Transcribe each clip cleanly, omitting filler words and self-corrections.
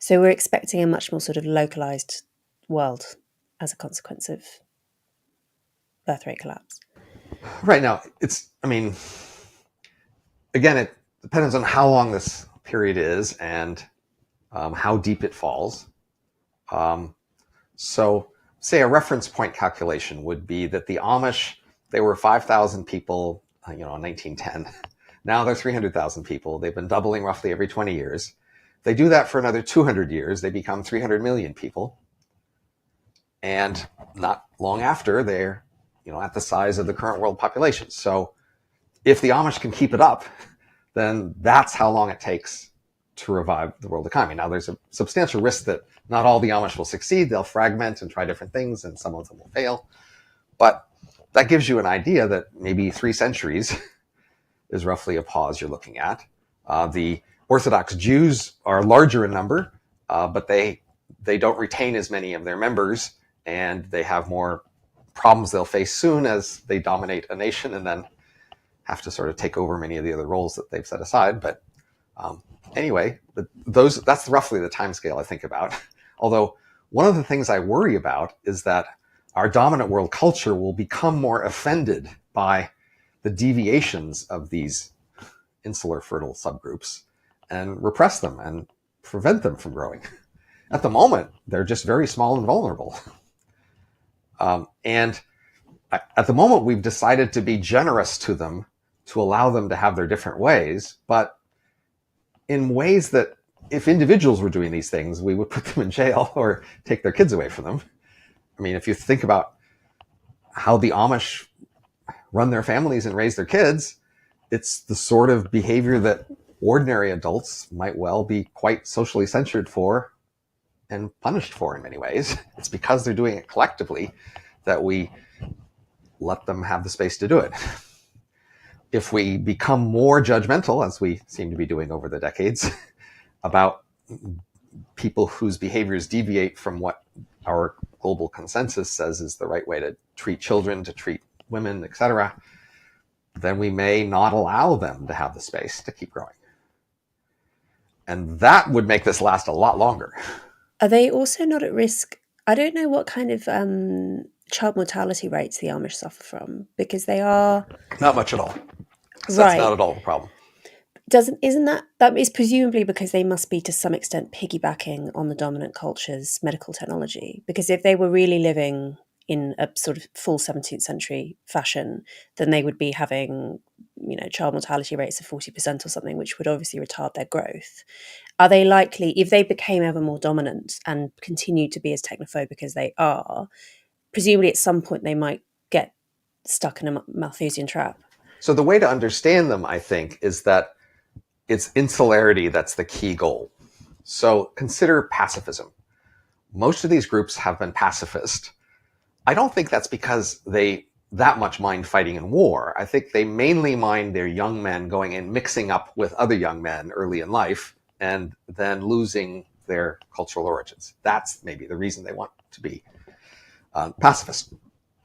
So we're expecting a much more sort of localized world as a consequence of birth rate collapse. Right now, again, it depends on how long this period is and how deep it falls. So, say a reference point calculation would be that the Amish, they were 5,000 people, in 1910. Now they're 300,000 people. They've been doubling roughly every 20 years. They do that for another 200 years. They become 300 million people. And not long after, they're, at the size of the current world population. So if the Amish can keep it up, then that's how long it takes to revive the world economy. Now, there's a substantial risk that not all the Amish will succeed. They'll fragment and try different things, and some of them will fail. But that gives you an idea that maybe 3 centuries is roughly a pause you're looking at. The Orthodox Jews are larger in number, but they don't retain as many of their members, and they have more problems they'll face soon as they dominate a nation and then have to sort of take over many of the other roles that they've set aside. But anyway, that's roughly the timescale I think about. Although one of the things I worry about is that our dominant world culture will become more offended by the deviations of these insular fertile subgroups and repress them and prevent them from growing. At the moment, they're just very small and vulnerable. And at the moment, we've decided to be generous to them, to allow them to have their different ways, but in ways that if individuals were doing these things, we would put them in jail or take their kids away from them. I mean, if you think about how the Amish run their families and raise their kids, it's the sort of behavior that ordinary adults might well be quite socially censured for and punished for in many ways. It's because they're doing it collectively that we let them have the space to do it. If we become more judgmental, as we seem to be doing over the decades, about people whose behaviors deviate from what our global consensus says is the right way to treat children, to treat women, etc., then we may not allow them to have the space to keep growing. And that would make this last a lot longer. Are they also not at risk? I don't know what kind of child mortality rates the Amish suffer from, because they are... Not much at all. So right. That's not at all a problem. Isn't that is presumably because they must be to some extent piggybacking on the dominant culture's medical technology? Because if they were really living in a sort of full 17th century fashion, then they would be having, child mortality rates of 40% or something, which would obviously retard their growth. Are they likely, if they became ever more dominant and continued to be as technophobic as they are, presumably at some point they might get stuck in a Malthusian trap? So the way to understand them, I think, is that it's insularity that's the key goal. So consider pacifism. Most of these groups have been pacifist. I don't think that's because they that much mind fighting in war. I think they mainly mind their young men going and mixing up with other young men early in life and then losing their cultural origins. That's maybe the reason they want to be pacifist.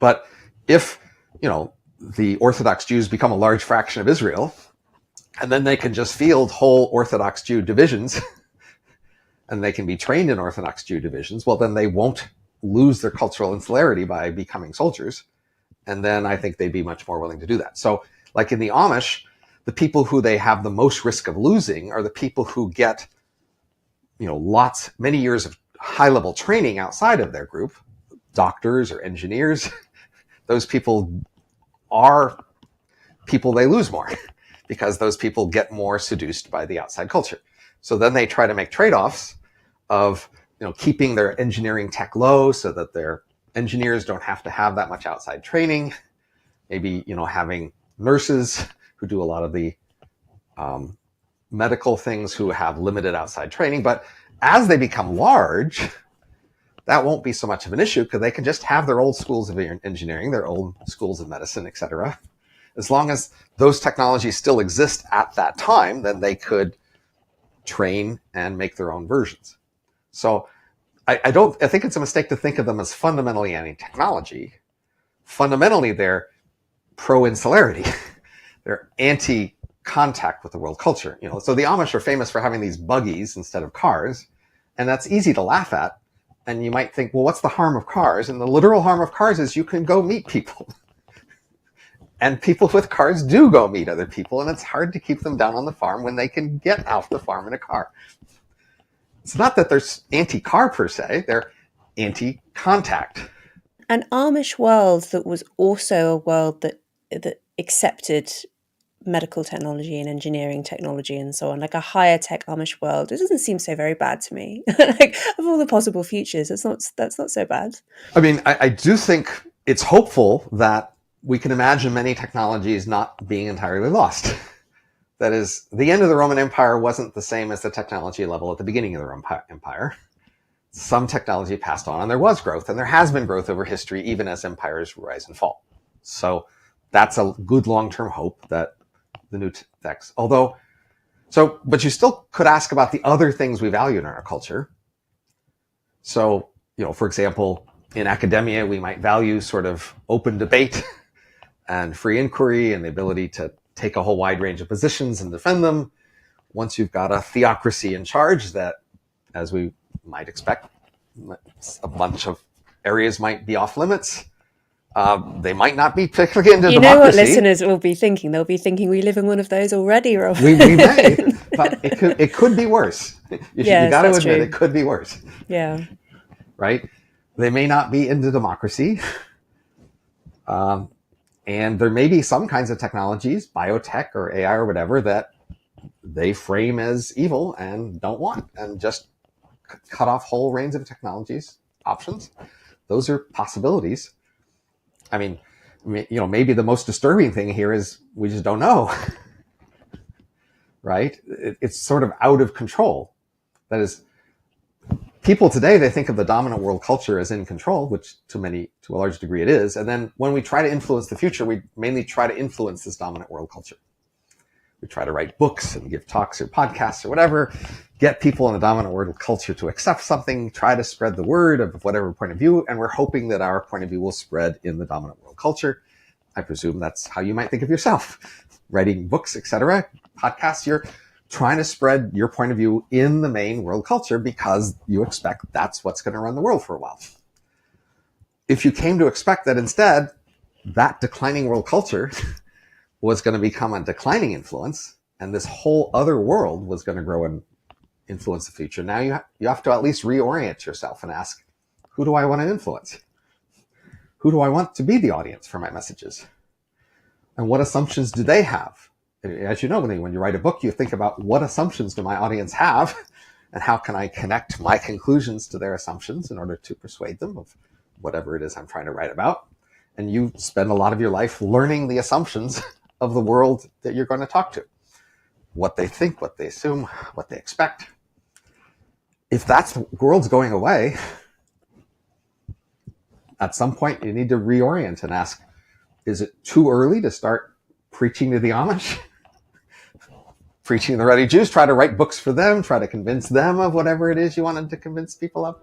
But if, the Orthodox Jews become a large fraction of Israel, and then they can just field whole Orthodox Jew divisions, and they can be trained in Orthodox Jew divisions, well, then they won't lose their cultural insularity by becoming soldiers. And then I think they'd be much more willing to do that. So like in the Amish, the people who they have the most risk of losing are the people who get, many years of high-level training outside of their group, doctors or engineers. Those people are people they lose more because those people get more seduced by the outside culture. So then they try to make trade-offs of, keeping their engineering tech low so that their engineers don't have to have that much outside training. Maybe, having nurses who do a lot of the medical things who have limited outside training. But as they become large, that won't be so much of an issue because they can just have their old schools of engineering, their old schools of medicine, etc. As long as those technologies still exist at that time, then they could train and make their own versions. So I think it's a mistake to think of them as fundamentally anti-technology. Fundamentally, they're pro-insularity. They're anti-contact with the world culture. So the Amish are famous for having these buggies instead of cars. And that's easy to laugh at. And you might think, well, what's the harm of cars? And the literal harm of cars is you can go meet people. And people with cars do go meet other people, and it's hard to keep them down on the farm when they can get off the farm in a car. It's not that they're anti-car per se, they're anti-contact. An Amish world that was also a world that accepted medical technology and engineering technology and so on, like a higher tech Amish world. It doesn't seem so very bad to me. Like, of all the possible futures, that's not so bad. I mean, I do think it's hopeful that we can imagine many technologies not being entirely lost. That is, the end of the Roman Empire wasn't the same as the technology level at the beginning of the Roman Empire. Some technology passed on, and there was growth, and there has been growth over history, even as empires rise and fall. So that's a good long-term hope that the new text, but you still could ask about the other things we value in our culture. So, for example, in academia, we might value sort of open debate and free inquiry and the ability to take a whole wide range of positions and defend them. Once you've got a theocracy in charge that, as we might expect, a bunch of areas might be off limits. They might not be particularly into democracy. You know what listeners will be thinking? They'll be thinking we live in one of those already, Rob. We may, but it could be worse. You got to admit, true. It could be worse. Yeah. Right? They may not be into democracy. And there may be some kinds of technologies, biotech or AI or whatever, that they frame as evil and don't want, and just cut off whole range of technologies, options. Those are possibilities. I mean, maybe the most disturbing thing here is we just don't know, right? It's sort of out of control. That is, people today, they think of the dominant world culture as in control, which to a large degree it is. And then when we try to influence the future, we mainly try to influence this dominant world culture. We try to write books and give talks or podcasts or whatever, get people in the dominant world culture to accept something, try to spread the word of whatever point of view, and we're hoping that our point of view will spread in the dominant world culture. I presume that's how you might think of yourself. Writing books, etc., podcasts, you're trying to spread your point of view in the main world culture because you expect that's what's going to run the world for a while. If you came to expect that instead, that declining world culture was going to become a declining influence, and this whole other world was going to grow and influence the future. Now you have to at least reorient yourself and ask, who do I want to influence? Who do I want to be the audience for my messages? And what assumptions do they have? As you know, when you write a book, you think about what assumptions do my audience have, and how can I connect my conclusions to their assumptions in order to persuade them of whatever it is I'm trying to write about. And you spend a lot of your life learning the assumptions of the world that you're going to talk to. What they think, what they assume, what they expect. If that's the world's going away, at some point you need to reorient and ask, is it too early to start preaching to the Amish? Preaching to the ready Jews, try to write books for them, try to convince them of whatever it is you wanted to convince people of?